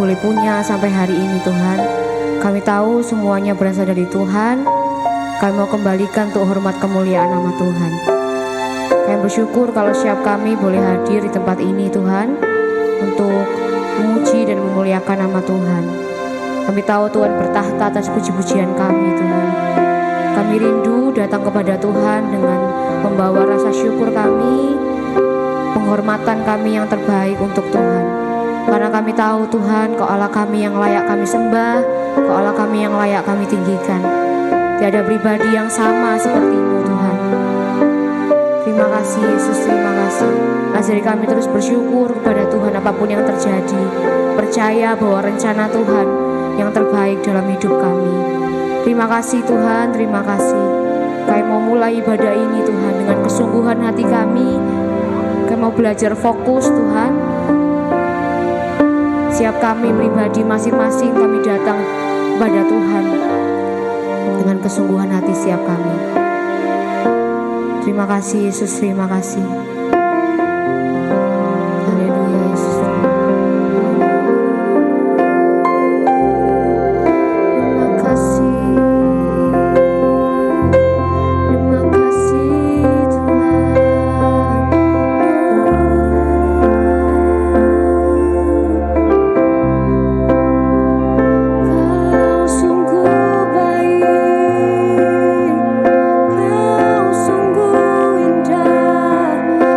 boleh punya sampai hari ini Tuhan. Kami tahu semuanya berasal dari Tuhan. Kami mau kembalikan untuk hormat kemuliaan nama Tuhan. Kami bersyukur kalau setiap kami boleh hadir di tempat ini Tuhan, untuk memuji dan memuliakan nama Tuhan. Kami tahu Tuhan bertahta atas puji-pujian kami Tuhan. Kami rindu datang kepada Tuhan dengan membawa rasa syukur kami, penghormatan kami yang terbaik untuk Tuhan. Karena kami tahu Tuhan, Kau Allah kami yang layak kami sembah, Kau Allah kami yang layak kami tinggikan. Tiada pribadi yang sama seperti-Mu Tuhan. Terima kasih Yesus, terima kasih. Ajari kami terus bersyukur kepada Tuhan apapun yang terjadi. Percaya bahwa rencana Tuhan yang terbaik dalam hidup kami. Terima kasih Tuhan, terima kasih. Kami mau mulai ibadah ini Tuhan dengan kesungguhan hati kami. Kami mau belajar fokus Tuhan. Siap kami pribadi masing-masing kami datang kepada Tuhan dengan kesungguhan hati siap kami. Terima kasih Yesus, terima kasih. Haleluya Yesus. Terima kasih. Terima kasih Tuhan. Kau sungguh baik, Kau sungguh indah.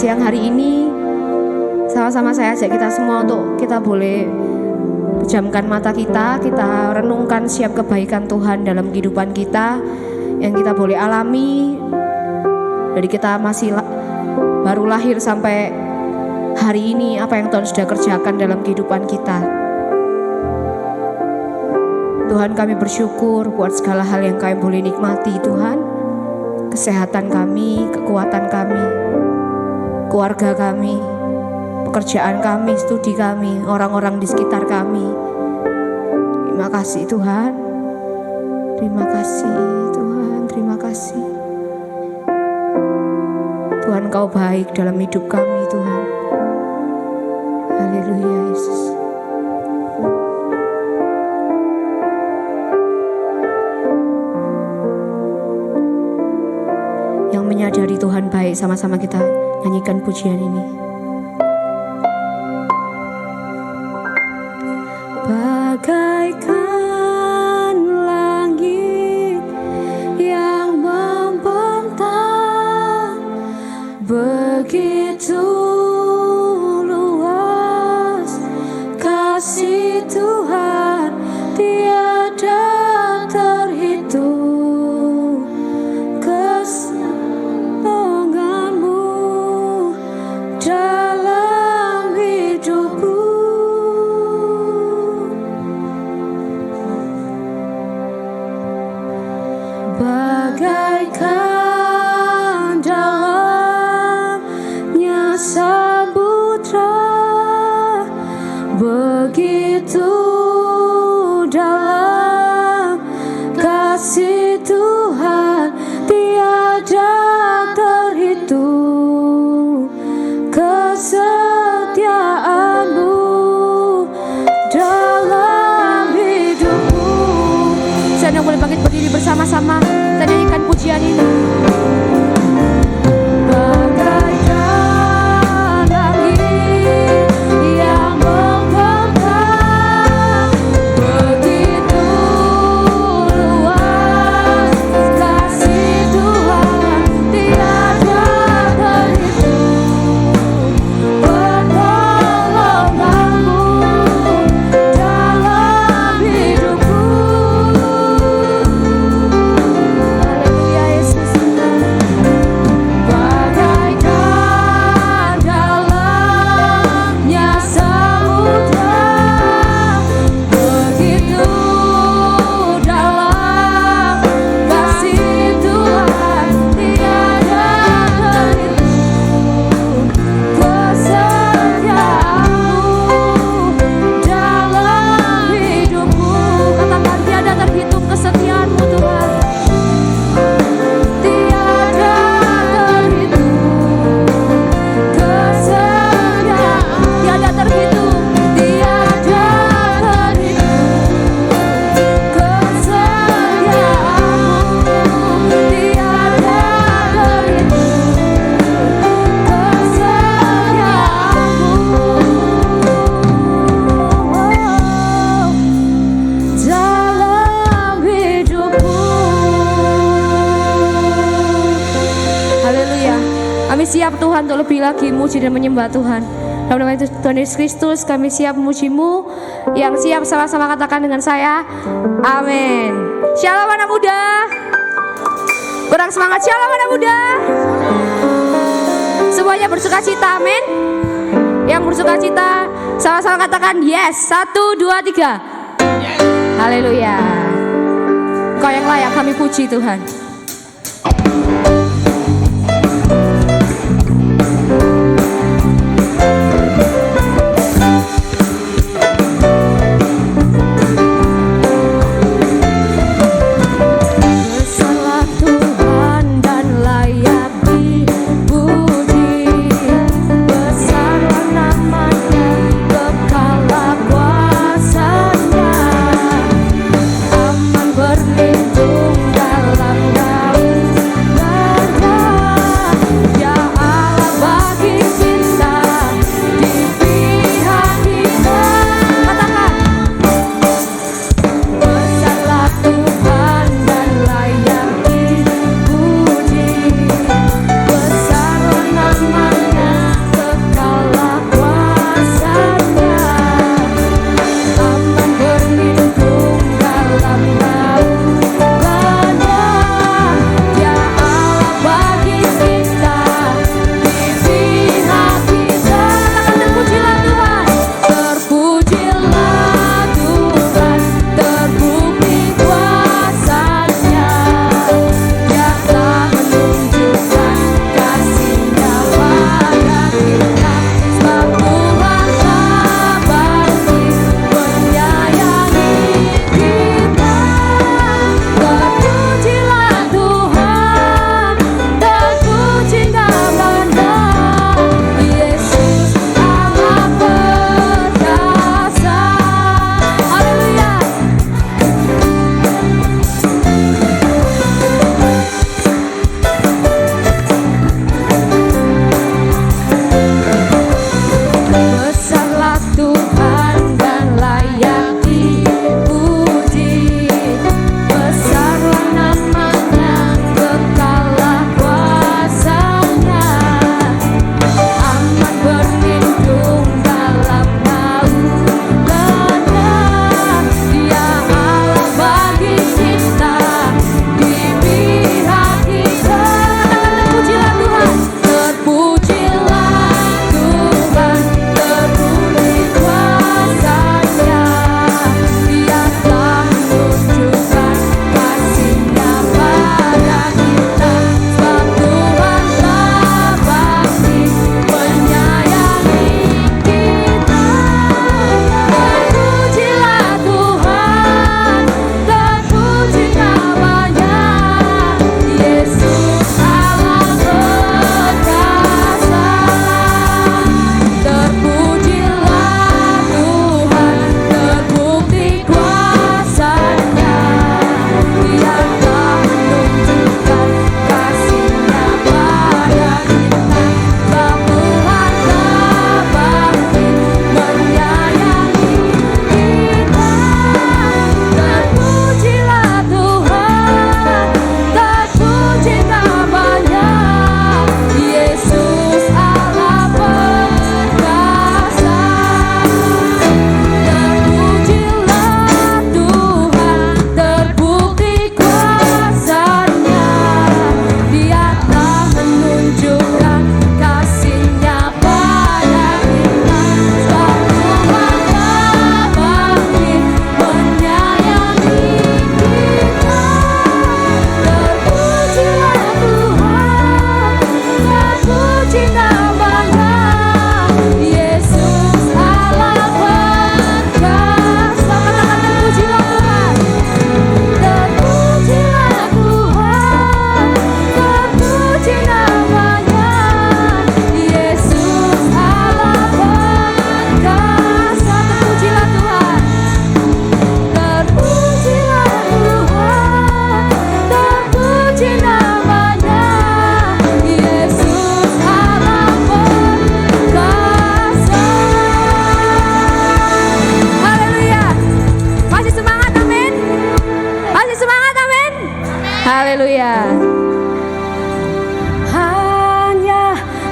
siang hari ini sama-sama saya ajak kita semua untuk kita boleh pejamkan mata kita renungkan setiap kebaikan Tuhan dalam kehidupan kita yang kita boleh alami dari kita masih baru lahir sampai hari ini, apa yang Tuhan sudah kerjakan dalam kehidupan kita. Tuhan, kami bersyukur buat segala hal yang kami boleh nikmati Tuhan, kesehatan kami, kekuatan kami, keluarga kami, pekerjaan kami, studi kami, orang-orang di sekitar kami. Terima kasih Tuhan. Terima kasih Tuhan, terima kasih. Tuhan, Kau baik dalam hidup kami Tuhan. Haleluya Yesus. Yang menyadari Tuhan baik, sama-sama kita nyanyikan pujian ini. Bagaikan langit yang membentang, begitu luas kasih Tuhan, tiada terhitung. Kesenanganmu dalam hidupku, bagaikan dalamnya samudra, begitu dalam kasih Tuhan, tiada terhitung. Kesetiaanmu dalam hidupku. Saya boleh bangkit berdiri bersama-sama, kita nyanyikan pujian ini. Bagaikan langit yang membentang, begitu luas kasih Tuhan, tiada terhitung. Pertolonganmu dalam hidupku. Haleluya Yesus. Bagaikan dalamnya samudra, begitu dalam kasih Tuhan, tiada terhitung. Kesetiaanmu dalam hidupku. Katakan, tiada terhitung kesetiaanmu Tuhan. Tiada terhitung kesetiaan, tiada terhitung, tiada terhitung kesetiaanmu, tiada terhitung kesetiaanmu dalam hidupku. Haleluya. Kami siap Tuhan untuk lebih lagi muji dan menyembah Tuhan. Dalam nama Tuhan Yesus Kristus kami siap memuji-Mu. Yang siap sama-sama katakan dengan saya, amin. Shalom anak muda. Kurang semangat, shalom anak muda. Semuanya bersuka cita, amin. Yang bersuka cita sama-sama katakan yes. 1, 2, 3. Haleluya. Engkau yang layak kami puji Tuhan. Besarlah Tuhan dan layak dipuji, besarlah namanya, kekalah kuasanya, aman berlindung dalam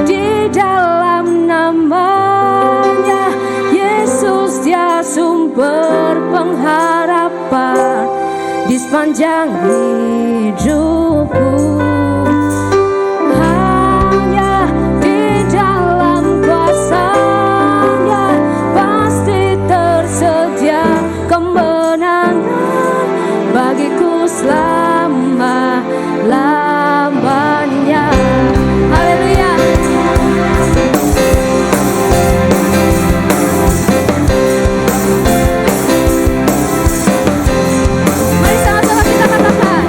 di dalam namanya Yesus, dia sumber pengharapan di sepanjang hidupku. Hanya di dalam kuasa-Nya pasti tersedia kemenangan bagiku selama-lamanya. Haleluya. Mari sama-sama kita katakan,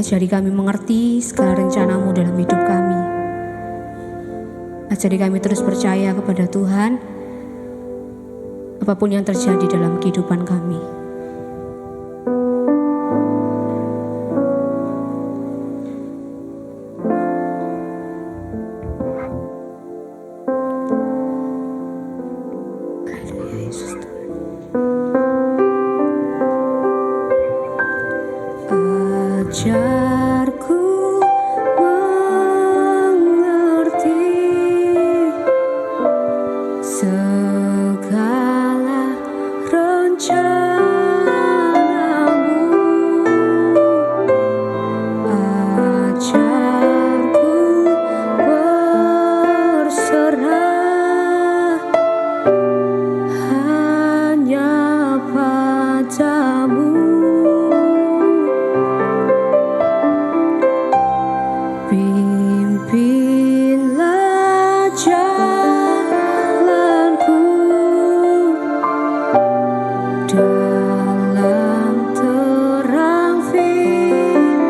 Ajari kami mengerti segala rencana-Mu dalam hidup kami. Ajari kami terus percaya kepada Tuhan, apapun yang terjadi dalam kehidupan kami. Ajarku mengerti segala rencana-Mu. Ajarku berserah hanya padamu. Pimpinlah jalanku dalam terang firman-Mu.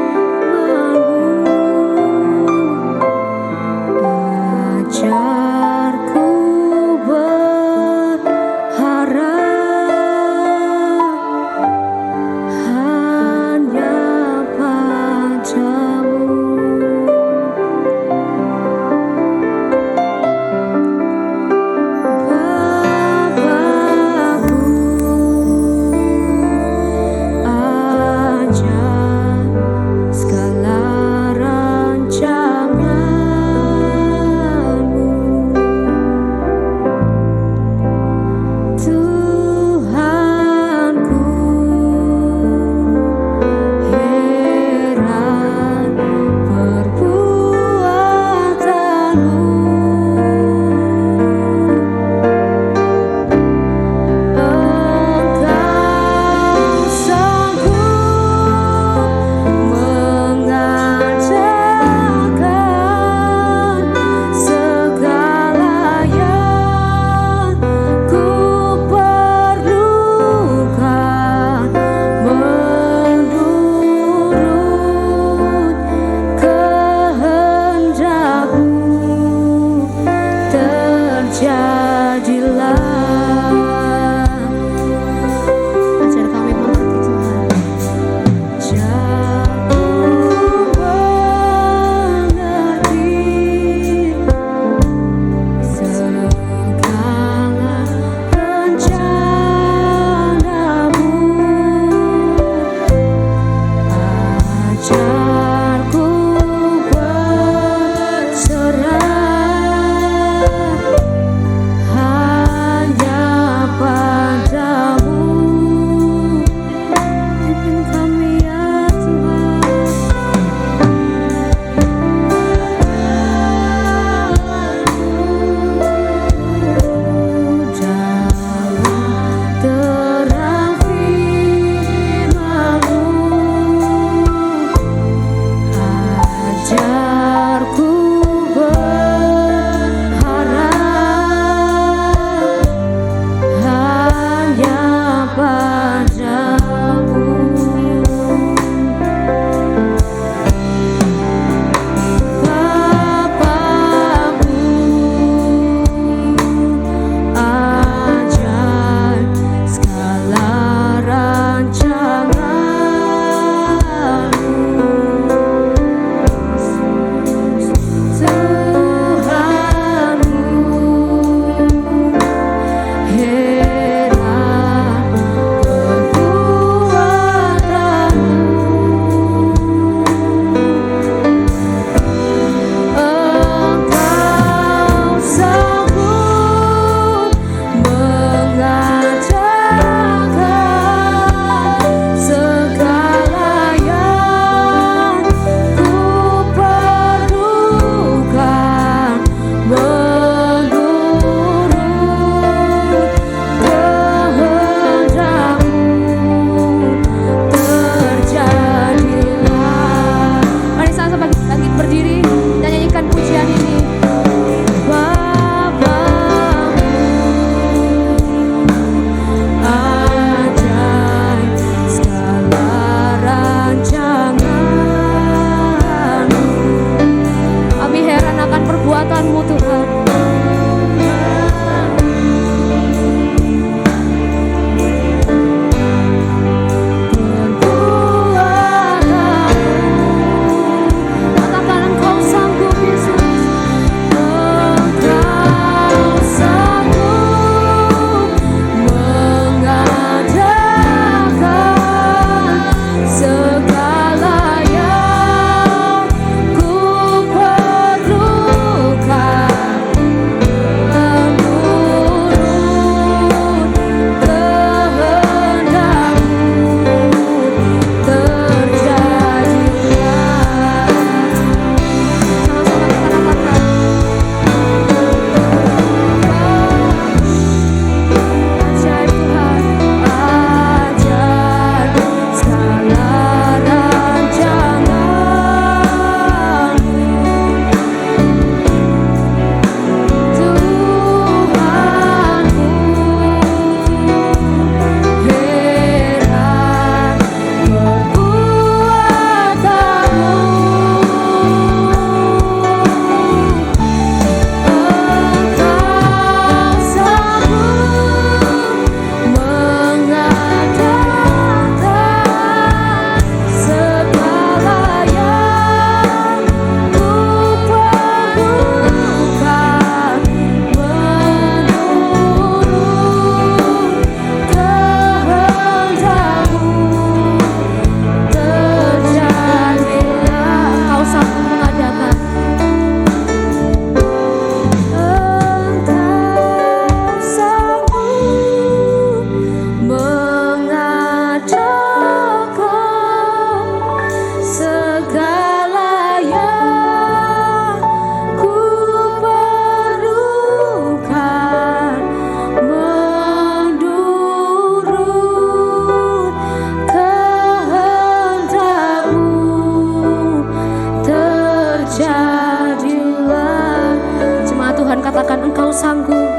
terjadilah. Jemaat Tuhan katakan Engkau sanggup.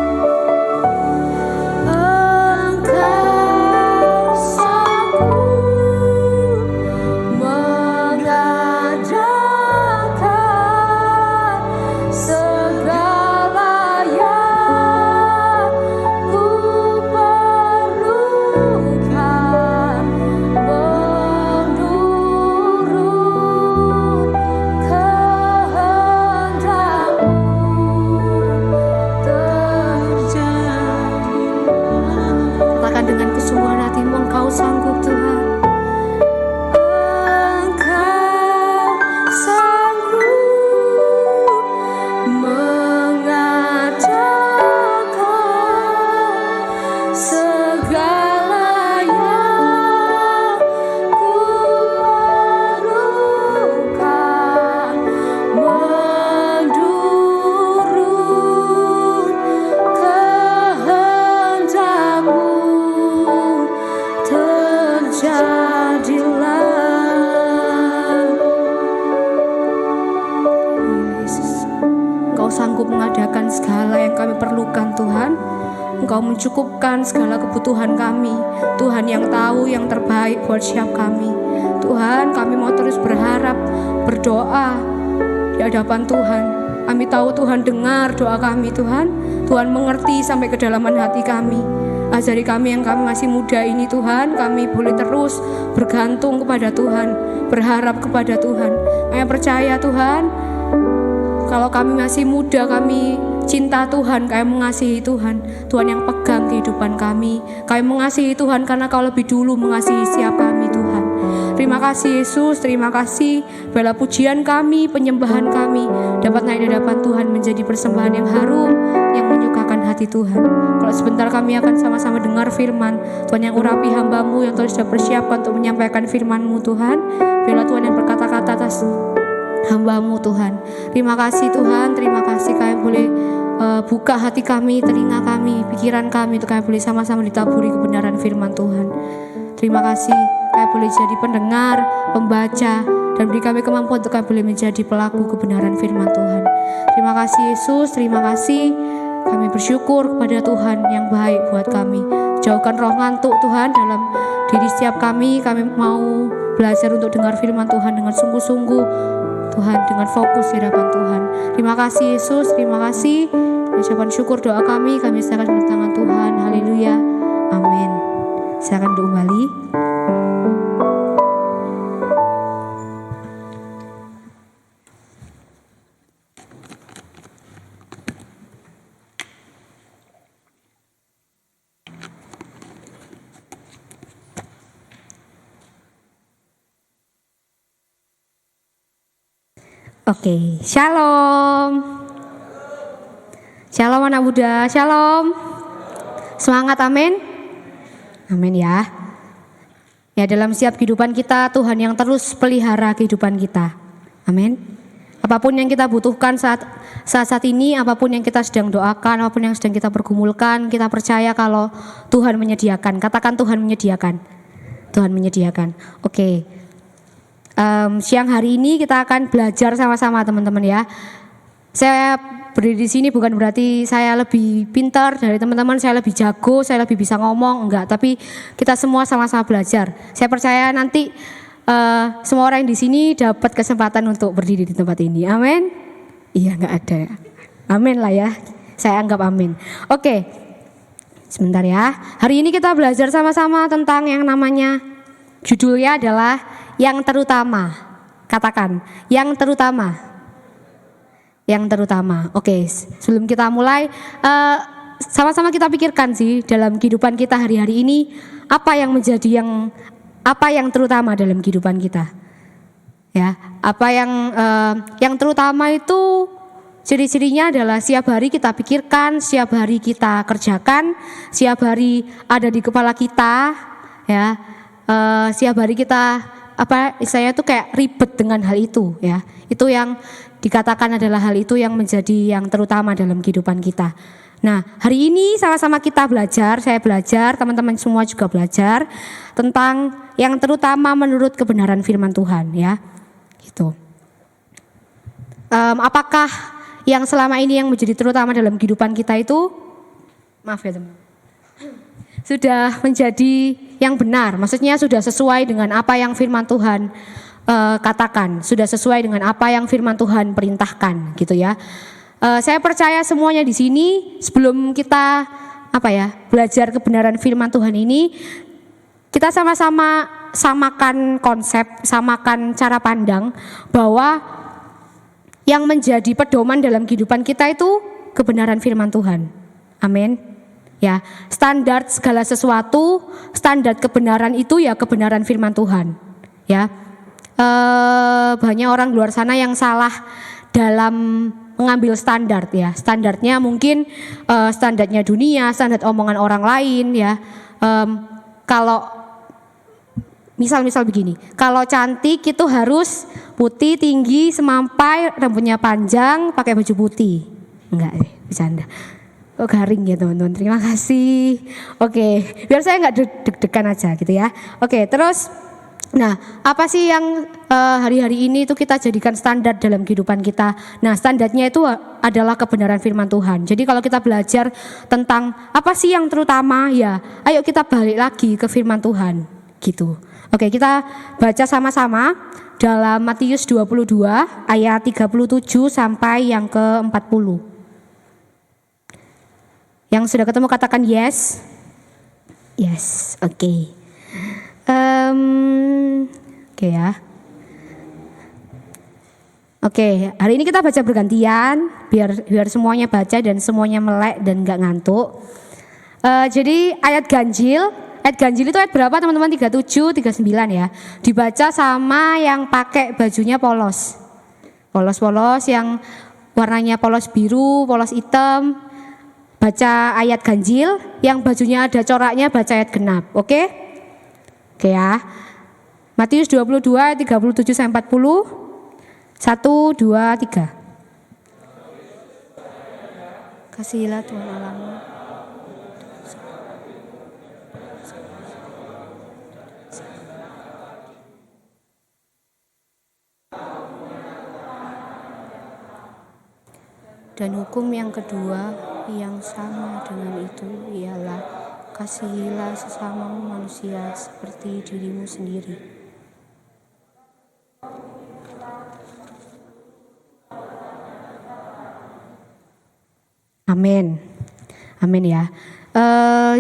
Engkau mencukupkan segala kebutuhan kami. Tuhan yang tahu yang terbaik buat setiap kami. Tuhan, kami mau terus berharap, berdoa di hadapan Tuhan. Kami tahu Tuhan dengar doa kami Tuhan. Tuhan mengerti sampai kedalaman hati kami. Ajari kami yang kami masih muda ini Tuhan, kami boleh terus bergantung kepada Tuhan, berharap kepada Tuhan. Kami percaya Tuhan, kalau kami masih muda, kami cinta Tuhan, kami mengasihi Tuhan. Tuhan yang pegang kehidupan kami. Kami mengasihi Tuhan karena Kau lebih dulu mengasihi setiap kami Tuhan. Terima kasih Yesus, terima kasih. Bela pujian kami, penyembahan kami dapat naik di hadapan Tuhan menjadi persembahan yang harum, yang menyukakan hati Tuhan. Kalau sebentar kami akan sama-sama dengar firman Tuhan yang urapi hamba-Mu yang Tuhan sudah persiapkan untuk menyampaikan firman-Mu Tuhan. Biarlah Tuhan yang berkata-kata atas hamba-Mu Tuhan. Terima kasih Tuhan, terima kasih kami boleh buka hati kami, telinga kami, pikiran kami untuk kami boleh sama-sama ditaburi kebenaran firman Tuhan. Terima kasih kami boleh jadi pendengar, pembaca, dan beri kami kemampuan untuk kami boleh menjadi pelaku kebenaran firman Tuhan. Terima kasih Yesus, terima kasih. Kami bersyukur kepada Tuhan yang baik buat kami. Jauhkan roh ngantuk Tuhan dalam diri setiap kami. Kami mau belajar untuk dengar firman Tuhan dengan sungguh-sungguh Tuhan, dengan fokus di hadapan Tuhan. Terima kasih Yesus, terima kasih. Ucapan syukur doa kami serahkan ke tangan Tuhan. Haleluya, amin. Silakan duduk kembali. Oke, shalom. Shalom anak muda, shalom. Semangat, amin. Amin ya. Ya, dalam setiap kehidupan kita Tuhan yang terus pelihara kehidupan kita. Amin. Apapun yang kita butuhkan saat ini, apapun yang kita sedang doakan, apapun yang sedang kita pergumulkan, kita percaya kalau Tuhan menyediakan. Katakan Tuhan menyediakan. Tuhan menyediakan. Oke. Siang hari ini kita akan belajar sama-sama teman-teman ya. Saya berdiri di sini bukan berarti saya lebih pintar dari teman-teman, saya lebih jago, saya lebih bisa ngomong, enggak. Tapi kita semua sama-sama belajar. Saya percaya nanti semua orang yang di sini dapat kesempatan untuk berdiri di tempat ini. Amin. Iya, enggak ada ya. Amin lah ya. Saya anggap amin. Oke. Sebentar ya. Hari ini kita belajar sama-sama tentang yang namanya, judulnya adalah yang terutama. Katakan, yang terutama. Yang terutama. Oke, sebelum kita mulai, sama-sama kita pikirkan sih dalam kehidupan kita hari-hari ini, apa yang menjadi apa yang terutama dalam kehidupan kita. Ya, apa yang terutama itu ciri-cirinya adalah setiap hari kita pikirkan, setiap hari kita kerjakan, setiap hari ada di kepala kita, ya. Setiap hari kita saya tuh kayak ribet dengan hal itu ya. Itu yang dikatakan adalah hal itu yang menjadi yang terutama dalam kehidupan kita. Nah, hari ini sama-sama kita belajar, saya belajar, teman-teman semua juga belajar tentang yang terutama menurut kebenaran firman Tuhan ya. Gitu. Apakah yang selama ini yang menjadi terutama dalam kehidupan kita itu, maaf ya teman, sudah menjadi yang benar, maksudnya sudah sesuai dengan apa yang firman Tuhan katakan, sudah sesuai dengan apa yang firman Tuhan perintahkan gitu ya. Saya percaya semuanya di sini sebelum kita belajar kebenaran firman Tuhan ini, kita sama-sama samakan konsep, samakan cara pandang bahwa yang menjadi pedoman dalam kehidupan kita itu kebenaran firman Tuhan. Amin. Ya, standar segala sesuatu, standar kebenaran itu ya kebenaran firman Tuhan. Ya, banyak orang di luar sana yang salah dalam mengambil standar ya. Standarnya mungkin standarnya dunia, standar omongan orang lain ya. Kalau misal begini, kalau cantik itu harus putih, tinggi, semampai, rambutnya panjang, pakai baju putih. Enggak, bercanda. Oh garing ya teman-teman, terima kasih. Oke, biar saya nggak deg-degan aja gitu ya. Oke, terus, nah apa sih yang hari-hari ini itu kita jadikan standar dalam kehidupan kita? Nah standarnya itu adalah kebenaran firman Tuhan. Jadi kalau kita belajar tentang apa sih yang terutama ya, ayo kita balik lagi ke firman Tuhan gitu. Oke, kita baca sama-sama dalam Matius 22 ayat 37 sampai yang ke-40. Yang sudah ketemu katakan yes. Yes, oke. Oke ya. Oke, hari ini kita baca bergantian biar semuanya baca dan semuanya melek dan gak ngantuk. Jadi ayat ganjil itu ayat berapa teman-teman? 37, 39 ya. Dibaca sama yang pakai bajunya polos. Polos yang warnanya polos biru, polos hitam. Baca ayat ganjil, yang bajunya ada coraknya baca ayat genap. Oke? Oke ya. Matius 22 ayat 37 sampai 40. 1, 2, 3. Kasihilah Tuhan Allahmu. Dan hukum yang kedua yang sama dengan itu ialah kasihilah sesamamu manusia seperti dirimu sendiri. Amin. Amin ya.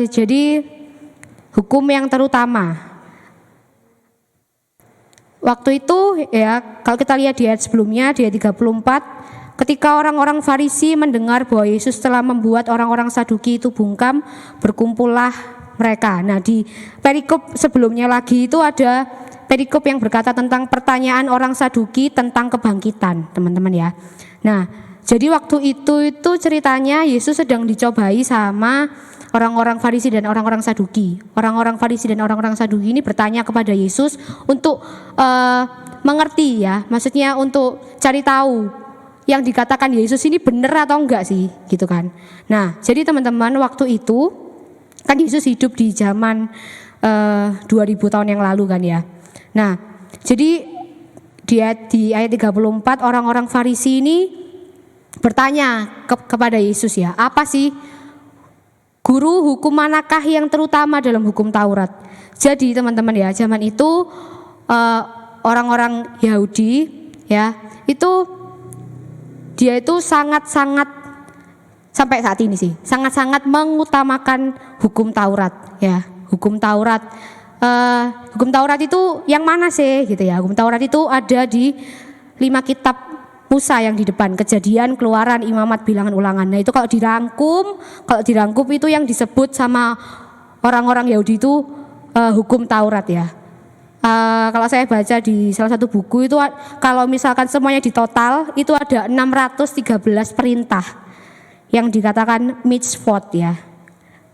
Jadi hukum yang terutama. Waktu itu ya, kalau kita lihat di ayat sebelumnya di ayat 34, ketika orang-orang Farisi mendengar bahwa Yesus telah membuat orang-orang Saduki itu bungkam, berkumpullah mereka. Nah di perikop sebelumnya lagi itu ada perikop yang berkata tentang pertanyaan orang Saduki tentang kebangkitan, teman-teman ya. Nah jadi waktu itu ceritanya Yesus sedang dicobai sama orang-orang Farisi dan orang-orang Saduki. Orang-orang Farisi dan orang-orang Saduki ini bertanya kepada Yesus untuk mengerti ya, maksudnya untuk cari tahu yang dikatakan Yesus ini benar atau enggak sih, gitu kan. Nah, jadi teman-teman waktu itu kan Yesus hidup di zaman 2000 tahun yang lalu kan ya. Nah, jadi di ayat 34 orang-orang Farisi ini bertanya kepada Yesus ya, apa sih guru hukum manakah yang terutama dalam hukum Taurat? Jadi teman-teman ya, zaman itu orang-orang Yahudi ya, itu dia itu sangat-sangat sampai saat ini sih sangat-sangat mengutamakan hukum Taurat ya. Hukum Taurat itu yang mana sih gitu ya. Hukum Taurat itu ada di 5 kitab Musa yang di depan, Kejadian, Keluaran, Imamat, Bilangan, Ulangan. Nah itu kalau dirangkum itu yang disebut sama orang-orang Yahudi itu hukum Taurat ya. Kalau saya baca di salah satu buku itu, kalau misalkan semuanya di total itu ada 613 perintah yang dikatakan mitzvot ya.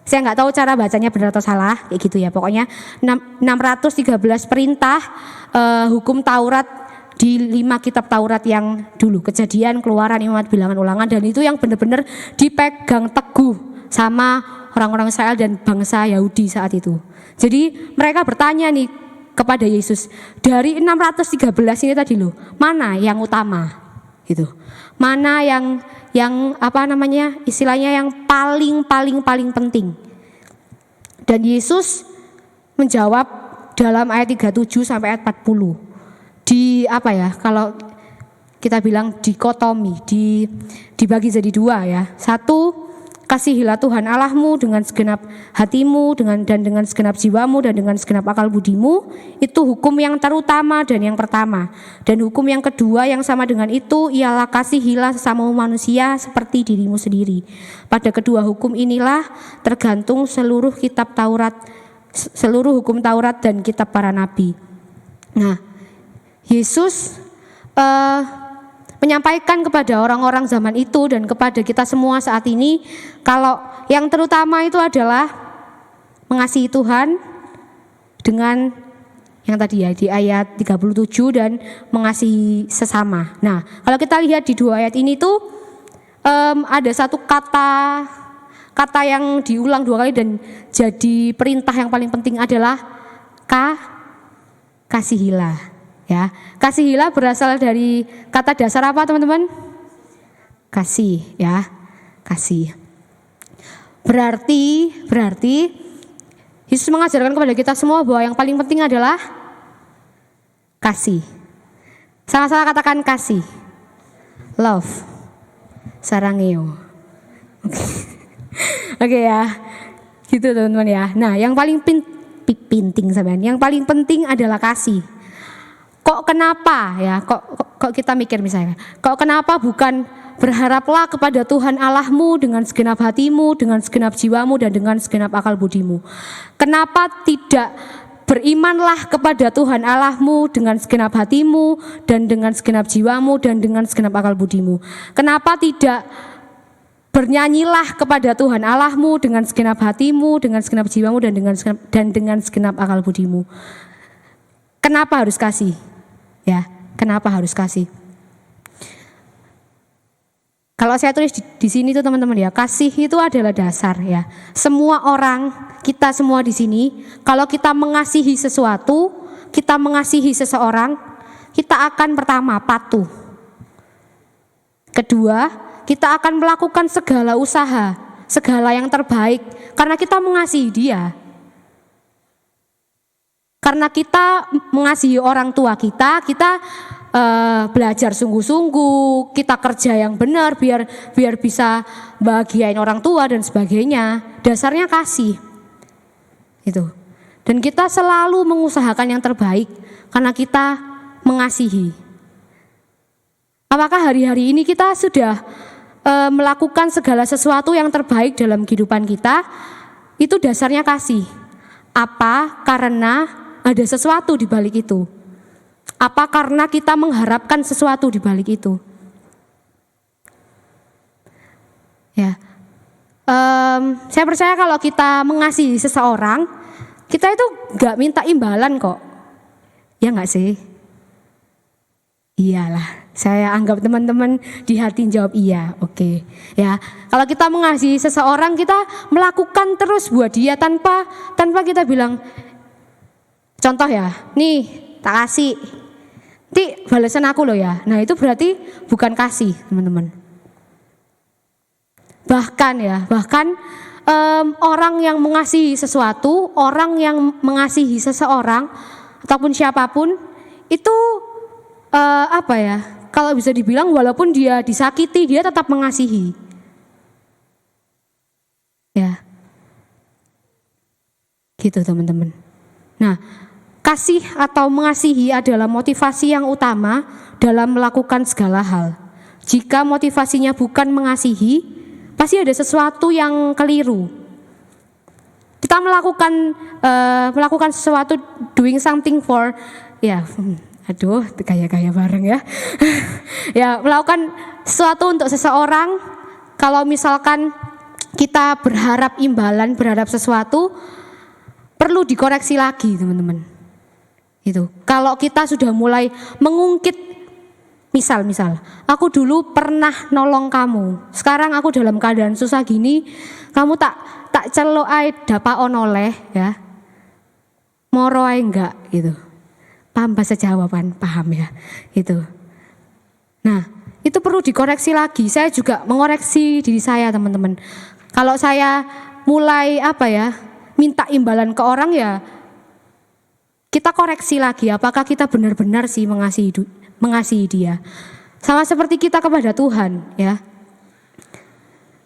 Saya nggak tahu cara bacanya benar atau salah kayak gitu ya. Pokoknya 613 perintah hukum Taurat di 5 kitab Taurat yang dulu, Kejadian, Keluaran, Imamat, Bilangan, Ulangan, dan itu yang benar-benar dipegang teguh sama orang-orang Israel dan bangsa Yahudi saat itu. Jadi mereka bertanya nih kepada Yesus, dari 613 ini tadi loh, mana yang utama? Itu. Mana yang apa namanya? Istilahnya yang paling penting. Dan Yesus menjawab dalam ayat 37 sampai ayat 40. Di apa ya? Kalau kita bilang dikotomi, dibagi jadi dua ya. Satu, kasihilah Tuhan Allahmu dengan segenap hatimu, dan dengan segenap jiwamu, dan dengan segenap akal budimu. Itu hukum yang terutama dan yang pertama. Dan hukum yang kedua yang sama dengan itu ialah kasihilah sesamamu manusia seperti dirimu sendiri. Pada kedua hukum inilah tergantung seluruh kitab Taurat, seluruh hukum Taurat dan kitab para nabi. Nah, Yesus menyampaikan kepada orang-orang zaman itu dan kepada kita semua saat ini, kalau yang terutama itu adalah mengasihi Tuhan dengan yang tadi ya di ayat 37 dan mengasihi sesama. Nah, kalau kita lihat di dua ayat ini tuh ada satu kata yang diulang dua kali dan jadi perintah yang paling penting adalah kasihilah. Ya, kasihilah berasal dari kata dasar apa teman-teman? Kasih, ya, kasih. Berarti Yesus mengajarkan kepada kita semua bahwa yang paling penting adalah kasih. Sama-sama katakan kasih. Love. Sarangeo. Oke ya. Gitu teman-teman ya. Nah, yang paling penting sampean, yang paling penting adalah kasih. Kok kenapa ya? Kok kita mikir misalnya, kok kenapa bukan berharaplah kepada Tuhan Allahmu dengan segenap hatimu, dengan segenap jiwamu, dan dengan segenap akal budimu? Kenapa tidak berimanlah kepada Tuhan Allahmu dengan segenap hatimu, dan dengan segenap jiwamu, dan dengan segenap akal budimu? Kenapa tidak bernyanyilah kepada Tuhan Allahmu dengan segenap hatimu, dengan segenap jiwamu, dan dengan segenap akal budimu? Kenapa harus kasih? Ya, kenapa harus kasih? Kalau saya tulis di sini tuh teman-teman ya, kasih itu adalah dasar ya. Semua orang, kita semua di sini, kalau kita mengasihi sesuatu, kita mengasihi seseorang, kita akan pertama patuh. Kedua, kita akan melakukan segala usaha, segala yang terbaik karena kita mengasihi dia. Karena kita mengasihi orang tua kita belajar sungguh-sungguh, kita kerja yang benar biar bisa bahagiain orang tua dan sebagainya. Dasarnya kasih. Itu. Dan kita selalu mengusahakan yang terbaik karena kita mengasihi. Apakah hari-hari ini kita sudah melakukan segala sesuatu yang terbaik dalam kehidupan kita? Itu dasarnya kasih. Apa? Karena ada sesuatu di balik itu. Apa karena kita mengharapkan sesuatu di balik itu? Ya, saya percaya kalau kita mengasihi seseorang, kita itu nggak minta imbalan kok. Ya nggak sih? Iyalah, saya anggap teman-teman di hati jawab iya, oke. Ya, kalau kita mengasihi seseorang, kita melakukan terus buat dia tanpa kita bilang. Contoh ya, nih tak kasih, nanti balasan aku loh ya. Nah itu berarti bukan kasih teman-teman. Bahkan orang yang mengasihi sesuatu, orang yang mengasihi seseorang ataupun siapapun itu apa ya? Kalau bisa dibilang walaupun dia disakiti, dia tetap mengasihi. Ya, gitu teman-teman. Nah, kasih atau mengasihi adalah motivasi yang utama dalam melakukan segala hal. Jika motivasinya bukan mengasihi, pasti ada sesuatu yang keliru. Kita melakukan sesuatu, doing something for, ya, gaya-gaya bareng ya. Ya, melakukan sesuatu untuk seseorang. Kalau misalkan kita berharap imbalan, berharap sesuatu, perlu dikoreksi lagi teman-teman. Itu. Kalau kita sudah mulai mengungkit, misal, aku dulu pernah nolong kamu, sekarang aku dalam keadaan susah gini, kamu tak celok ae dapat onoleh ya, moro ae enggak gitu. Paham bahasa Jawa kan? Paham ya, itu. Nah, itu perlu dikoreksi lagi. Saya juga mengoreksi diri saya, teman-teman. Kalau saya mulai minta imbalan ke orang, ya kita koreksi lagi, apakah kita benar-benar sih mengasihi dia. Sama seperti kita kepada Tuhan, ya.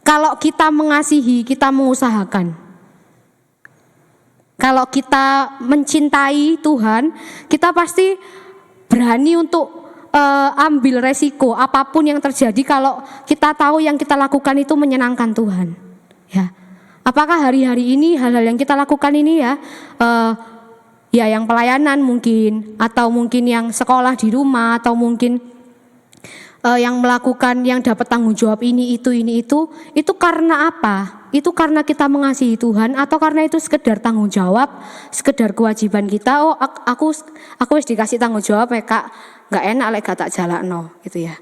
Kalau kita mengasihi, kita mengusahakan. Kalau kita mencintai Tuhan, kita pasti berani untuk ambil resiko apapun yang terjadi kalau kita tahu yang kita lakukan itu menyenangkan Tuhan. Ya, apakah hari-hari ini hal-hal yang kita lakukan ini ya yang pelayanan mungkin, atau mungkin yang sekolah di rumah, atau mungkin yang melakukan yang dapat tanggung jawab ini itu karena apa? Itu karena kita mengasihi Tuhan, atau karena itu sekedar tanggung jawab, sekedar kewajiban kita. Oh, aku harus dikasih tanggung jawab ya Kak, nggak enak lek gak tak jalakno gitu ya.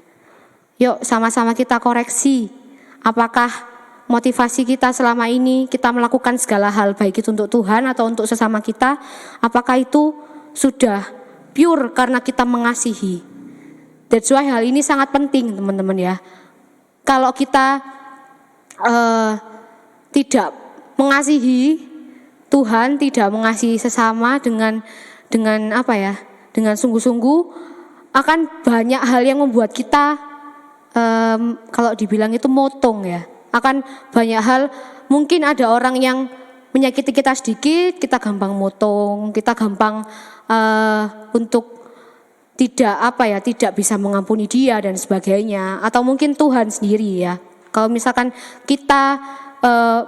Yuk sama-sama kita koreksi, apakah motivasi kita selama ini kita melakukan segala hal baik itu untuk Tuhan atau untuk sesama kita, apakah itu sudah pure karena kita mengasihi. That's why hal ini sangat penting, teman-teman ya. Kalau kita tidak mengasihi Tuhan, tidak mengasihi sesama dengan sungguh-sungguh, akan banyak hal yang membuat kita kalau dibilang itu motong ya. Akan banyak hal, mungkin ada orang yang menyakiti kita sedikit, kita gampang motong, kita gampang untuk tidak bisa mengampuni dia dan sebagainya. Atau mungkin Tuhan sendiri ya. Kalau misalkan kita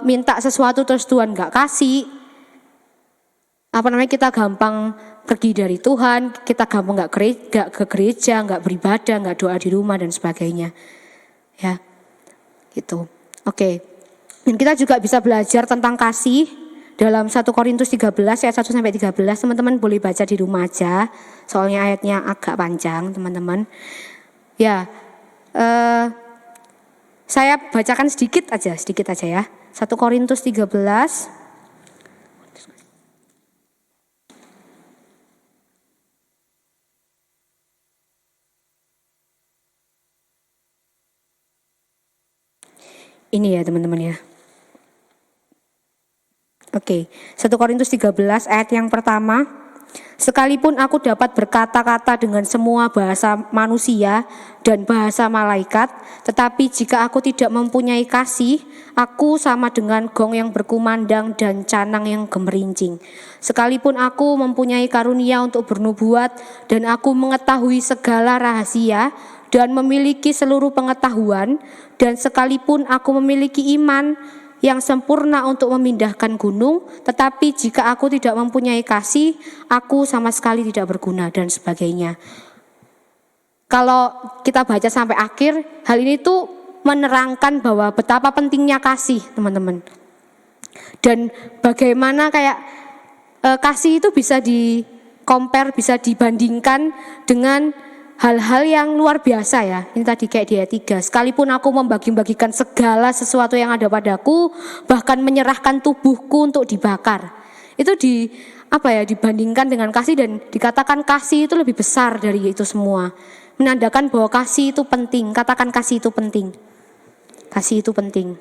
minta sesuatu terus Tuhan nggak kasih, kita gampang pergi dari Tuhan, kita gampang nggak ke gereja, nggak beribadah, nggak doa di rumah dan sebagainya, ya, gitu. Oke. Dan kita juga bisa belajar tentang kasih dalam 1 Korintus 13 ayat 1 sampai 13. Teman-teman boleh baca di rumah aja, soalnya ayatnya agak panjang, teman-teman. Ya, saya bacakan sedikit aja ya. 1 Korintus 13. Ini ya teman-teman ya. Oke, 1 Korintus 13 ayat yang pertama. Sekalipun aku dapat berkata-kata dengan semua bahasa manusia dan bahasa malaikat, tetapi jika aku tidak mempunyai kasih, aku sama dengan gong yang berkumandang dan canang yang gemerincing. Sekalipun aku mempunyai karunia untuk bernubuat dan aku mengetahui segala rahasia dan memiliki seluruh pengetahuan, dan sekalipun aku memiliki iman yang sempurna untuk memindahkan gunung, tetapi jika aku tidak mempunyai kasih, aku sama sekali tidak berguna dan sebagainya. Kalau kita baca sampai akhir, hal ini tuh menerangkan bahwa betapa pentingnya kasih, teman-teman. Dan bagaimana kasih itu bisa di-compare, bisa dibandingkan dengan hal-hal yang luar biasa ya. Ini tadi kayak di ayat 3. Sekalipun aku membagi-bagikan segala sesuatu yang ada padaku, bahkan menyerahkan tubuhku untuk dibakar. Itu dibandingkan dengan kasih, dan dikatakan kasih itu lebih besar dari itu semua. Menandakan bahwa kasih itu penting. Katakan kasih itu penting. Kasih itu penting.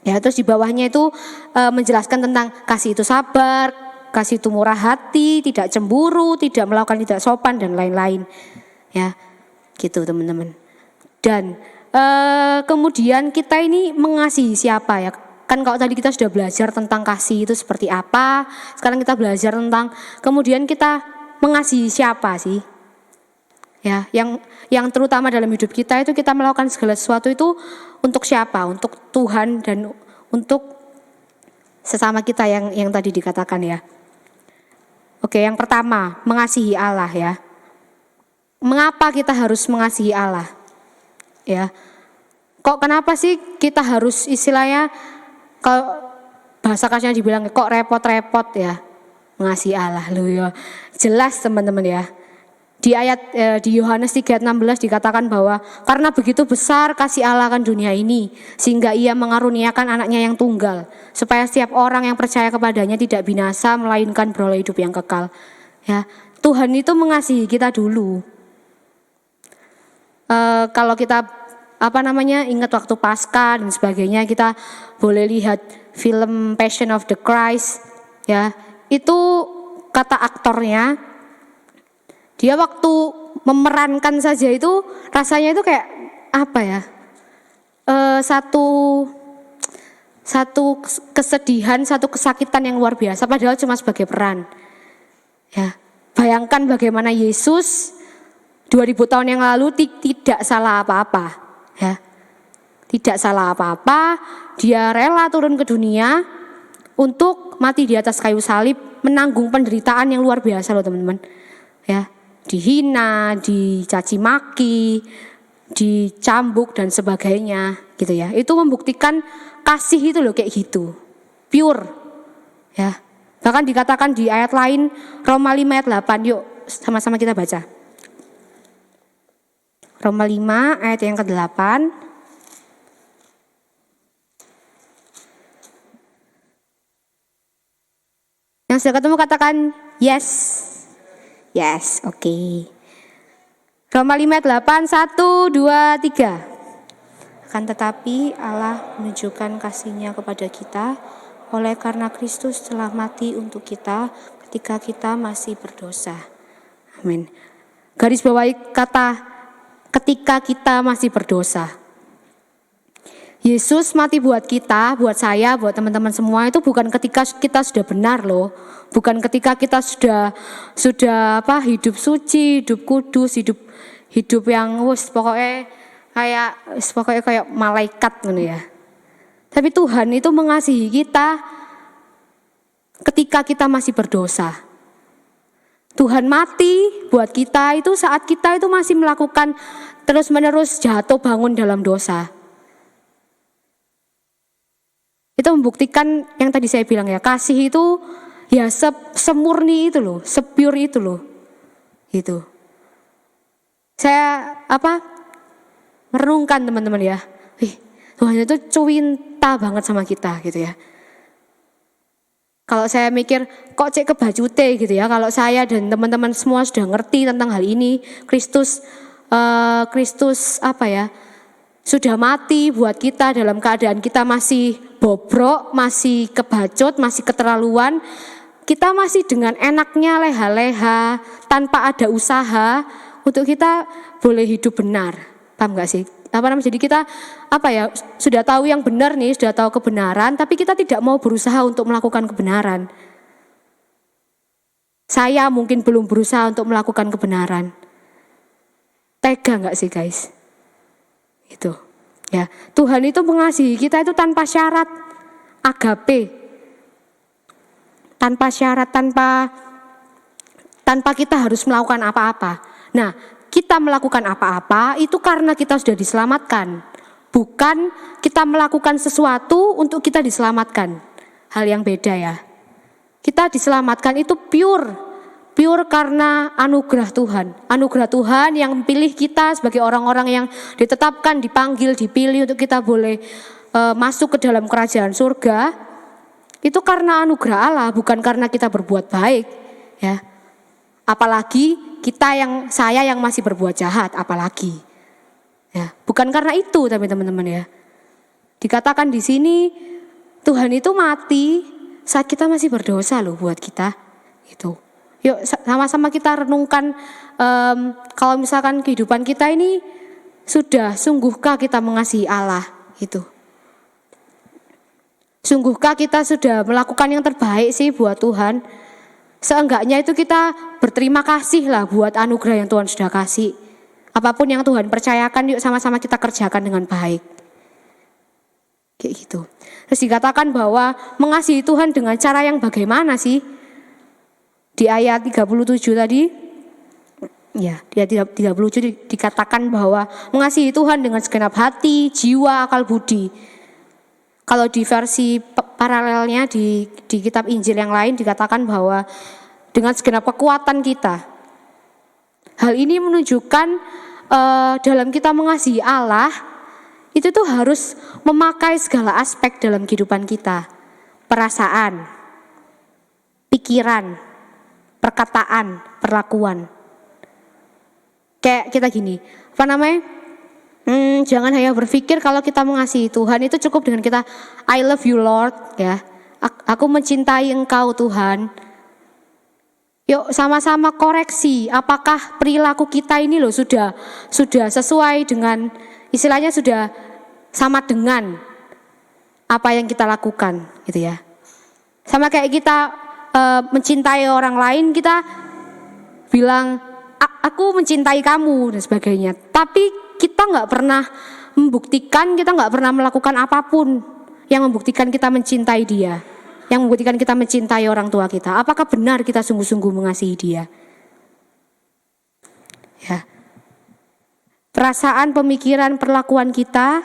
Ya, terus di bawahnya itu menjelaskan tentang kasih itu sabar, kasih itu murah hati, tidak cemburu, tidak melakukan tidak sopan dan lain-lain. Ya, gitu teman-teman. Dan kemudian kita ini mengasihi siapa ya? Kan kalau tadi kita sudah belajar tentang kasih itu seperti apa, sekarang kita belajar tentang kemudian kita mengasihi siapa sih? Ya, yang terutama dalam hidup kita itu kita melakukan segala sesuatu itu untuk siapa? Untuk Tuhan dan untuk sesama kita yang tadi dikatakan ya. Oke, yang pertama, mengasihi Allah ya. Mengapa kita harus mengasihi Allah? Ya. Kenapa sih kita harus istilahnya, kalau bahasa kasarnya dibilang kok repot-repot ya mengasihi Allah loh ya. Jelas teman-teman ya. Di ayat di Yohanes 3:16 dikatakan bahwa karena begitu besar kasih Allah akan dunia ini sehingga ia mengaruniakan anaknya yang tunggal supaya setiap orang yang percaya kepadanya tidak binasa melainkan beroleh hidup yang kekal. Ya, Tuhan itu mengasihi kita dulu. Kalau kita ingat waktu Paskah dan sebagainya, kita boleh lihat film Passion of the Christ, ya. Itu kata aktornya, dia waktu memerankan saja itu rasanya itu kayak apa ya? Satu kesedihan, satu kesakitan yang luar biasa, padahal cuma sebagai peran. Ya, bayangkan bagaimana Yesus 2000 tahun yang lalu tidak salah apa-apa, ya. Tidak salah apa-apa, dia rela turun ke dunia untuk mati di atas kayu salib, menanggung penderitaan yang luar biasa loh teman-teman. Ya, dihina, dicaci maki, dicambuk dan sebagainya gitu ya. Itu membuktikan kasih itu loh kayak gitu. Pure. Ya. Bahkan dikatakan di ayat lain Roma 5 ayat 8. Yuk sama-sama kita baca. Roma 5 ayat yang ke-8. Yang sudah ketemu katakan yes. Yes, oke. Roma 5 ayat 8, 1, 2, 3. Akan tetapi Allah menunjukkan kasih-Nya kepada kita oleh karena Kristus telah mati untuk kita ketika kita masih berdosa. Amin. Garis bawahi kata ketika kita masih berdosa. Yesus mati buat kita, buat saya, buat teman-teman semua itu bukan ketika kita sudah benar loh. Bukan ketika kita sudah hidup suci, hidup kudus, hidup yang pokoknya kayak malaikat gitu ya. Tapi Tuhan itu mengasihi kita ketika kita masih berdosa. Tuhan mati buat kita itu saat kita itu masih melakukan terus-menerus jatuh bangun dalam dosa. Itu membuktikan yang tadi saya bilang ya, kasih itu ya semurni itu loh, sepure itu loh. Gitu. Saya merenungkan teman-teman ya. Tuhan itu cinta banget sama kita gitu ya. Kalau saya mikir kok cek kebajute gitu ya. Kalau saya dan teman-teman semua sudah ngerti tentang hal ini, Kristus sudah mati buat kita dalam keadaan kita masih bobrok, masih kebacut, masih keterlaluan. Kita masih dengan enaknya leha-leha tanpa ada usaha untuk kita boleh hidup benar. Paham gak sih? Jadi kita sudah tahu yang benar nih, sudah tahu kebenaran, tapi kita tidak mau berusaha untuk melakukan kebenaran. Saya mungkin belum berusaha untuk melakukan kebenaran. Tega gak sih guys? Itu. Ya, Tuhan itu mengasihi kita itu tanpa syarat, agape. Tanpa syarat, tanpa kita harus melakukan apa-apa. Nah, kita melakukan apa-apa itu karena kita sudah diselamatkan. Bukan kita melakukan sesuatu untuk kita diselamatkan. Hal yang beda ya. Kita diselamatkan itu pure karena anugerah Tuhan. Anugerah Tuhan yang pilih kita sebagai orang-orang yang ditetapkan, dipanggil, dipilih untuk kita boleh masuk ke dalam kerajaan surga. Itu karena anugerah Allah, bukan karena kita berbuat baik, ya. Apalagi saya yang masih berbuat jahat, apalagi. Ya, bukan karena itu, tapi teman-teman ya. Dikatakan di sini Tuhan itu mati saat kita masih berdosa loh buat kita. Itu. Yuk sama-sama kita renungkan kalau misalkan kehidupan kita ini sungguhkah kita mengasihi Allah itu. Sungguhkah kita sudah melakukan yang terbaik sih buat Tuhan? Seenggaknya itu kita berterima kasih lah buat anugerah yang Tuhan sudah kasih. Apapun yang Tuhan percayakan, yuk sama-sama kita kerjakan dengan baik. Kayak gitu. Terus dikatakan bahwa mengasihi Tuhan dengan cara yang bagaimana sih? Di ayat 37 tadi, ya di ayat 37 dikatakan bahwa mengasihi Tuhan dengan segenap hati, jiwa, akal budi. Kalau di versi paralelnya di kitab Injil yang lain dikatakan bahwa dengan segenap kekuatan kita. Hal ini menunjukkan dalam kita mengasihi Allah itu tuh harus memakai segala aspek dalam kehidupan kita. Perasaan, pikiran, perkataan, perlakuan. Kayak kita gini, Jangan hanya berpikir kalau kita mengasihi Tuhan itu cukup dengan kita I love you Lord ya. Aku mencintai Engkau Tuhan. Yuk sama-sama koreksi apakah perilaku kita ini loh sudah sesuai dengan istilahnya sudah sama dengan apa yang kita lakukan gitu ya. Sama kayak kita mencintai orang lain, kita bilang aku mencintai kamu dan sebagainya. Tapi kita nggak pernah membuktikan, kita nggak pernah melakukan apapun yang membuktikan kita mencintai dia, yang membuktikan kita mencintai orang tua kita. Apakah benar kita sungguh-sungguh mengasihi dia? Ya. Perasaan, pemikiran, perlakuan kita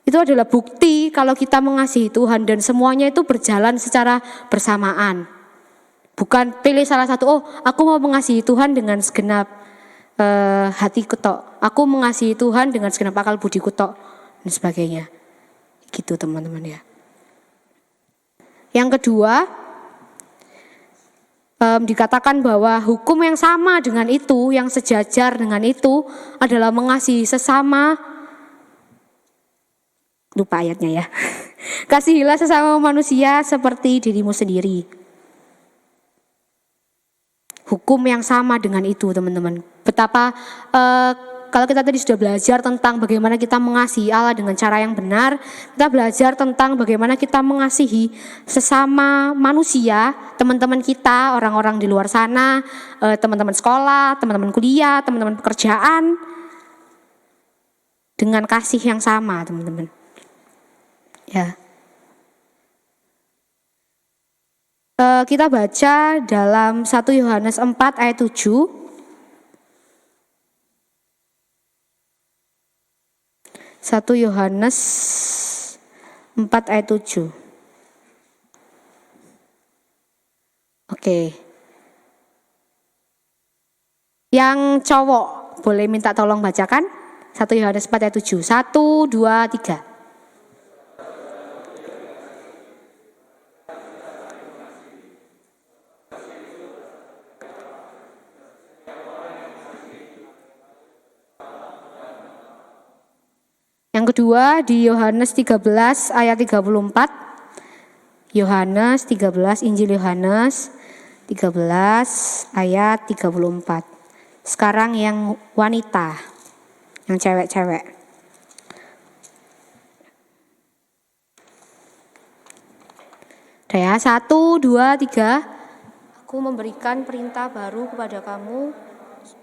itu adalah bukti kalau kita mengasihi Tuhan dan semuanya itu berjalan secara bersamaan. Bukan pilih salah satu, oh aku mau mengasihi Tuhan dengan segenap hatiku tok. Aku mengasihi Tuhan dengan segenap akal budiku tok dan sebagainya. Gitu teman-teman ya. Yang kedua, dikatakan bahwa hukum yang sama dengan itu, yang sejajar dengan itu adalah mengasihi sesama. Lupa ayatnya ya. Kasihilah sesama manusia seperti dirimu sendiri. Hukum yang sama dengan itu teman-teman. Betapa kalau kita tadi sudah belajar tentang bagaimana kita mengasihi Allah dengan cara yang benar, kita belajar tentang bagaimana kita mengasihi sesama manusia, teman-teman kita, orang-orang di luar sana, teman-teman sekolah, teman-teman kuliah, teman-teman pekerjaan, dengan kasih yang sama teman-teman. Ya. Kita baca dalam 1 Yohanes 4 ayat 7. 1 Yohanes 4 ayat 7. Oke. Yang cowok boleh minta tolong bacakan 1 Yohanes 4 ayat 7. 1, 2, 3. Yang kedua di Yohanes 13 ayat 34. Yohanes 13, Injil Yohanes 13 ayat 34. Sekarang yang wanita, yang cewek-cewek. Udah ya, 1, 2, 3. Aku memberikan perintah baru kepada kamu,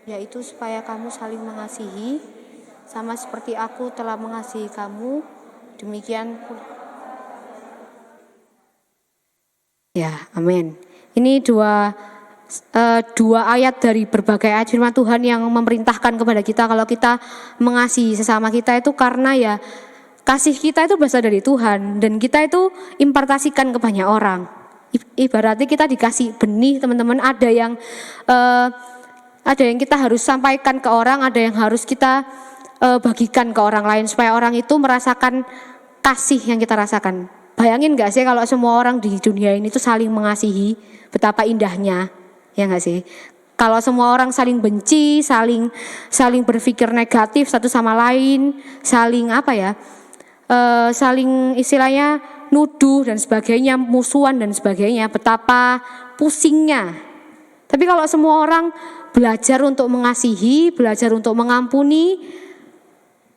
yaitu supaya kamu saling mengasihi. Sama seperti aku telah mengasihi kamu, demikian pun. Ya, amin. Ini dua ayat dari berbagai ayat firman Tuhan yang memerintahkan kepada kita kalau kita mengasihi sesama kita itu karena ya kasih kita itu berasal dari Tuhan dan kita itu impartasikan ke banyak orang. Ibaratnya kita dikasih benih teman-teman, ada yang kita harus sampaikan ke orang, ada yang harus kita bagikan ke orang lain supaya orang itu merasakan kasih yang kita rasakan. Bayangin gak sih kalau semua orang di dunia ini tuh saling mengasihi, betapa indahnya, ya gak sih? Kalau semua orang saling benci, saling berpikir negatif satu sama lain, saling saling istilahnya nuduh dan sebagainya, musuhan dan sebagainya, betapa pusingnya. Tapi kalau semua orang belajar untuk mengasihi, belajar untuk mengampuni,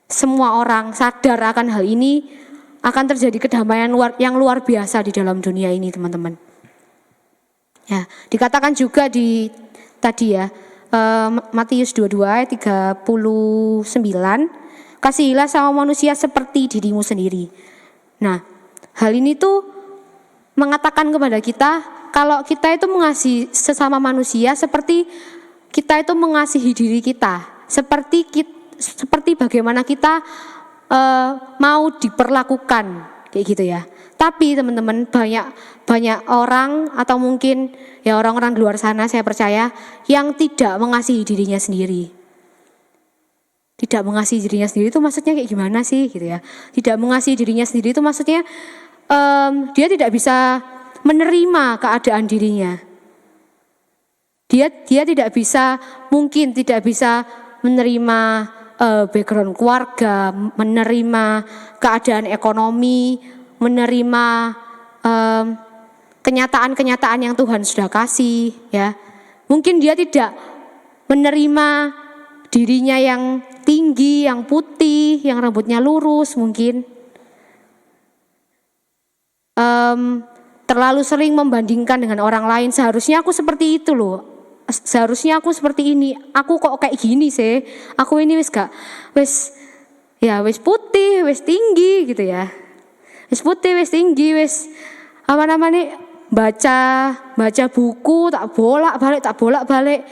semua orang sadar akan hal ini, akan terjadi kedamaian yang luar biasa di dalam dunia ini teman-teman. Ya, dikatakan juga di tadi ya, Matius 22 ayat 39, kasihilah sama manusia seperti dirimu sendiri. Nah, hal ini tuh mengatakan kepada kita kalau kita itu mengasihi sesama manusia seperti kita itu mengasihi diri kita, seperti bagaimana kita mau diperlakukan kayak gitu ya. Tapi teman-teman banyak orang atau mungkin ya orang-orang di luar sana saya percaya yang tidak mengasihi dirinya sendiri. Tidak mengasihi dirinya sendiri itu maksudnya kayak gimana sih gitu ya. Tidak mengasihi dirinya sendiri itu maksudnya dia tidak bisa menerima keadaan dirinya. Dia tidak bisa menerima background keluarga, menerima keadaan ekonomi, menerima kenyataan-kenyataan yang Tuhan sudah kasih, ya. Mungkin dia tidak menerima dirinya yang tinggi, yang putih, yang rambutnya lurus, mungkin terlalu sering membandingkan dengan orang lain. Seharusnya aku seperti itu loh, seharusnya aku seperti ini, aku kok kayak gini sih, aku ini wis putih, wis tinggi gitu ya, wis putih, wis tinggi, wis apa namanya, baca buku tak bolak-balik,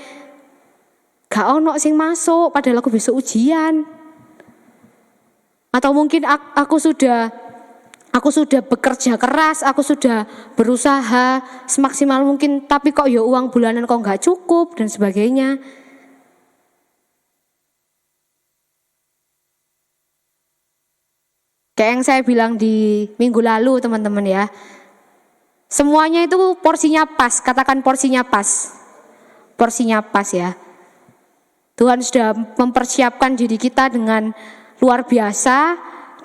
gak ono sing masuk padahal aku besok ujian. Atau mungkin aku sudah bekerja keras, aku sudah berusaha semaksimal mungkin, tapi kok ya uang bulanan kok gak cukup dan sebagainya. Kayak yang saya bilang di minggu lalu teman-teman ya, semuanya itu porsinya pas, katakan porsinya pas. Porsinya pas ya. Tuhan sudah mempersiapkan diri kita dengan luar biasa,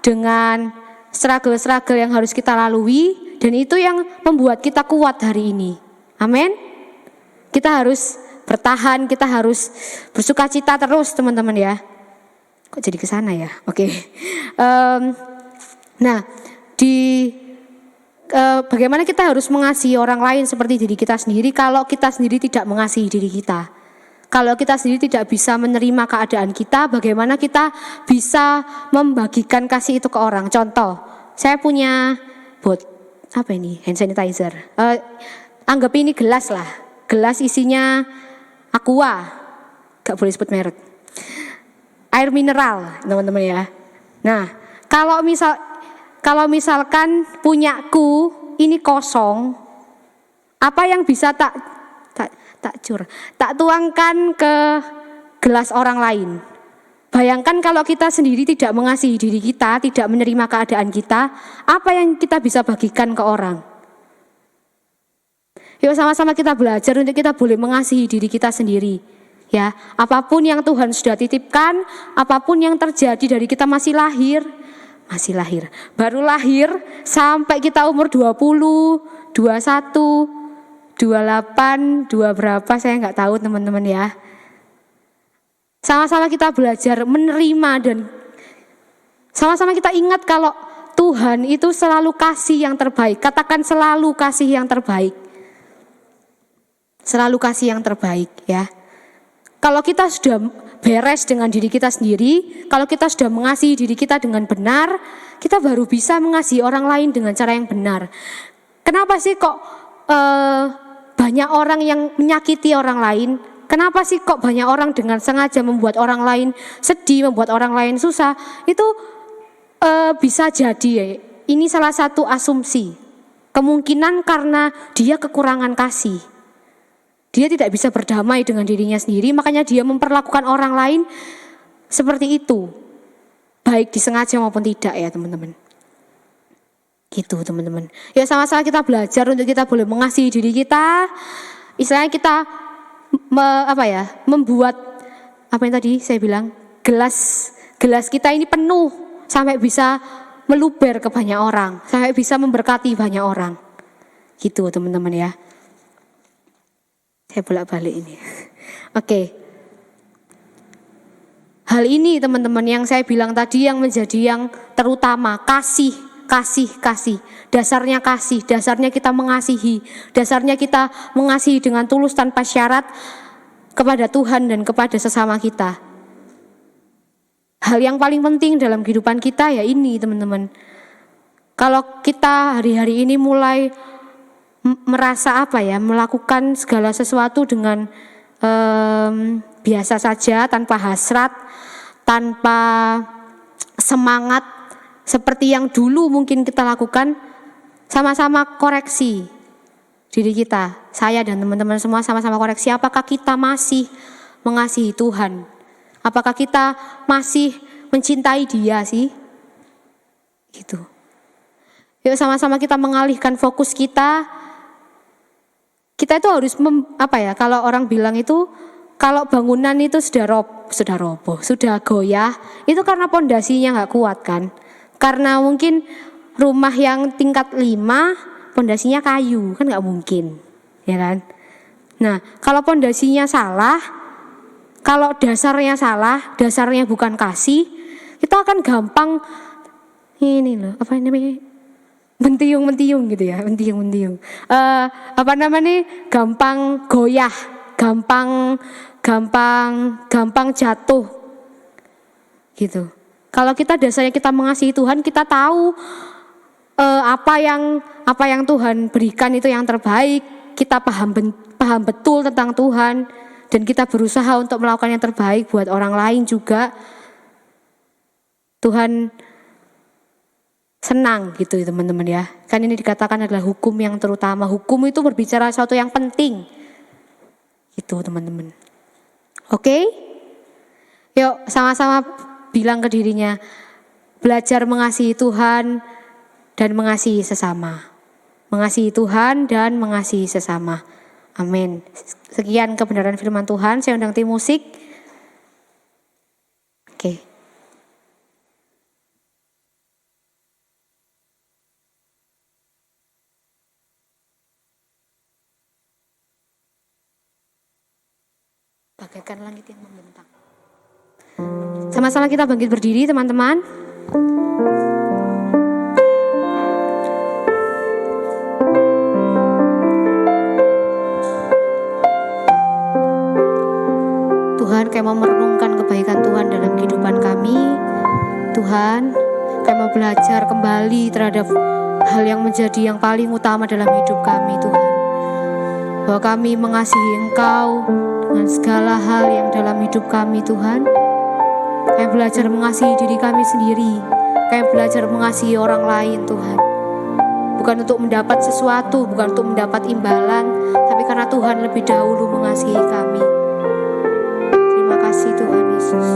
dengan struggle-struggle yang harus kita lalui, dan itu yang membuat kita kuat hari ini. Amin. Kita harus bertahan, kita harus bersukacita terus teman-teman ya. Kok jadi ke sana ya? Oke. Nah, bagaimana kita harus mengasihi orang lain seperti diri kita sendiri kalau kita sendiri tidak mengasihi diri kita. Kalau kita sendiri tidak bisa menerima keadaan kita, bagaimana kita bisa membagikan kasih itu ke orang. Contoh, saya punya hand sanitizer. Anggap ini gelas lah. Gelas isinya Aqua, gak boleh sebut merek. Air mineral, teman-teman ya. Nah, kalau misalkan punyaku ini kosong, apa yang bisa tak tuangkan ke gelas orang lain? Bayangkan kalau kita sendiri tidak mengasihi diri kita, tidak menerima keadaan kita, apa yang kita bisa bagikan ke orang? Yuk sama-sama kita belajar untuk kita boleh mengasihi diri kita sendiri. Ya, apapun yang Tuhan sudah titipkan, apapun yang terjadi dari kita masih lahir, baru lahir sampai kita umur 20, 21, 28, 2 berapa saya nggak tahu teman-teman ya. Sama-sama kita belajar menerima dan sama-sama kita ingat kalau Tuhan itu selalu kasih yang terbaik. Katakan selalu kasih yang terbaik. Selalu kasih yang terbaik ya. Kalau kita sudah beres dengan diri kita sendiri, kalau kita sudah mengasihi diri kita dengan benar, kita baru bisa mengasihi orang lain dengan cara yang benar. Kenapa sih kok banyak orang yang menyakiti orang lain? Kenapa sih kok banyak orang dengan sengaja membuat orang lain sedih, membuat orang lain susah? Itu bisa jadi ya, ini salah satu asumsi. Kemungkinan karena dia kekurangan kasih. Dia tidak bisa berdamai dengan dirinya sendiri, makanya dia memperlakukan orang lain seperti itu. Baik disengaja maupun tidak ya teman-teman. Gitu teman-teman. Ya sama-sama kita belajar untuk kita boleh mengasihi diri kita. Istilahnya kita membuat apa yang tadi saya bilang, gelas kita ini penuh sampai bisa meluber ke banyak orang, sampai bisa memberkati banyak orang. Gitu teman-teman ya. Saya bolak-balik ini. Oke. Hal ini teman-teman yang saya bilang tadi yang menjadi yang terutama, kasih. Dasarnya kasih, dasarnya kita mengasihi, dasarnya kita mengasihi dengan tulus tanpa syarat kepada Tuhan dan kepada sesama kita. Hal yang paling penting dalam kehidupan kita ya ini teman-teman. Kalau kita hari-hari ini mulai merasa melakukan segala sesuatu dengan biasa saja, tanpa hasrat, tanpa semangat seperti yang dulu mungkin kita lakukan, sama-sama koreksi diri kita. Saya dan teman-teman semua sama-sama koreksi, apakah kita masih mengasihi Tuhan? Apakah kita masih mencintai Dia sih? Gitu. Yuk sama-sama kita mengalihkan fokus kita. Kita itu harus kalau orang bilang itu kalau bangunan itu sudah goyah, itu karena pondasinya nggak kuat kan? Karena mungkin rumah yang tingkat 5 pondasinya kayu, kan nggak mungkin, ya kan? Nah, kalau pondasinya salah, kalau dasarnya salah, dasarnya bukan kasih, kita akan gampang ini loh, apa namanya? Mentiung gitu ya, mentiung. Gampang goyah, gampang jatuh gitu. Kalau kita dasarnya kita mengasihi Tuhan, kita tahu apa yang Tuhan berikan itu yang terbaik. Kita paham betul tentang Tuhan dan kita berusaha untuk melakukan yang terbaik buat orang lain juga. Tuhan senang gitu teman-teman ya. Kan ini dikatakan adalah hukum yang terutama. Hukum itu berbicara sesuatu yang penting. Gitu teman-teman. Oke? Yuk sama-sama bilang ke dirinya, belajar mengasihi Tuhan dan mengasihi sesama. Mengasihi Tuhan dan mengasihi sesama. Amin. Sekian kebenaran firman Tuhan. Saya undang tim musik. Oke. Bagaikan langit yang membentang. Sama-sama kita bangkit berdiri teman-teman. Tuhan, kami mau merenungkan kebaikan Tuhan dalam kehidupan kami. Tuhan, kami mau belajar kembali terhadap hal yang menjadi yang paling utama dalam hidup kami Tuhan. Bahwa kami mengasihi Engkau dengan segala hal yang dalam hidup kami Tuhan. Kami belajar mengasihi diri kami sendiri. Kami belajar mengasihi orang lain Tuhan. Bukan untuk mendapat sesuatu, bukan untuk mendapat imbalan, tapi karena Tuhan lebih dahulu mengasihi kami. Terima kasih Tuhan Yesus.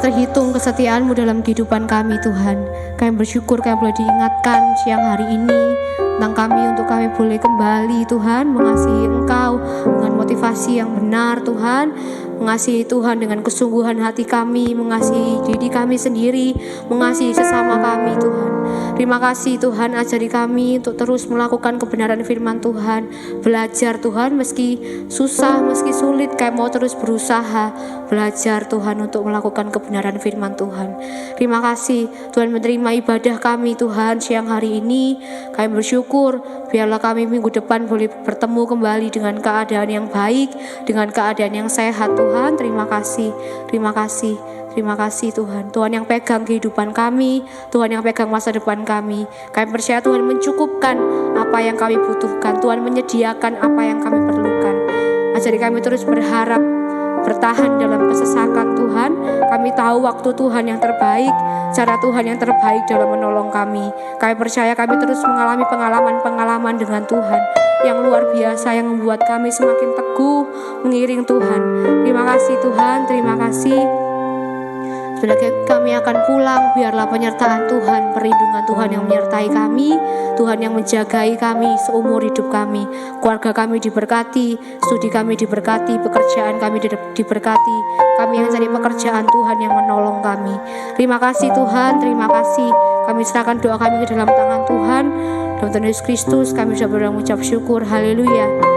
terhitung kesetiaan-Mu dalam kehidupan kami Tuhan. Kami bersyukur kami boleh diingatkan siang hari ini tentang kami untuk kami boleh kembali Tuhan mengasihi Engkau dengan motivasi yang benar Tuhan, mengasihi Tuhan dengan kesungguhan hati kami, mengasihi diri kami sendiri, mengasihi sesama kami Tuhan. Terima kasih Tuhan, ajari kami untuk terus melakukan kebenaran firman Tuhan, belajar Tuhan meski susah, meski sulit, kami mau terus berusaha belajar Tuhan untuk melakukan kebenaran firman Tuhan. Terima kasih Tuhan menerima ibadah kami Tuhan siang hari ini. Kami bersyukur biarlah kami minggu depan boleh bertemu kembali dengan keadaan yang baik, dengan keadaan yang sehat Tuhan. Terima kasih, terima kasih. Terima kasih Tuhan. Tuhan yang pegang kehidupan kami, Tuhan yang pegang masa depan kami. Kami percaya Tuhan mencukupkan apa yang kami butuhkan, Tuhan menyediakan apa yang kami perlukan. Ajari kami terus berharap, bertahan dalam kesesakan Tuhan. Kami tahu waktu Tuhan yang terbaik, cara Tuhan yang terbaik dalam menolong kami. Kami percaya kami terus mengalami pengalaman-pengalaman dengan Tuhan yang luar biasa, yang membuat kami semakin teguh mengiring Tuhan. Terima kasih Tuhan, terima kasih. Setelah kami akan pulang, biarlah penyertaan Tuhan, perlindungan Tuhan yang menyertai kami, Tuhan yang menjagai kami seumur hidup kami. Keluarga kami diberkati, studi kami diberkati, pekerjaan kami diberkati. Kami yang cari pekerjaan, Tuhan yang menolong kami. Terima kasih Tuhan, terima kasih. Kami serahkan doa kami ke dalam tangan Tuhan. Dalam Tuhan Yesus Kristus kami sudah mengucap syukur. Haleluya.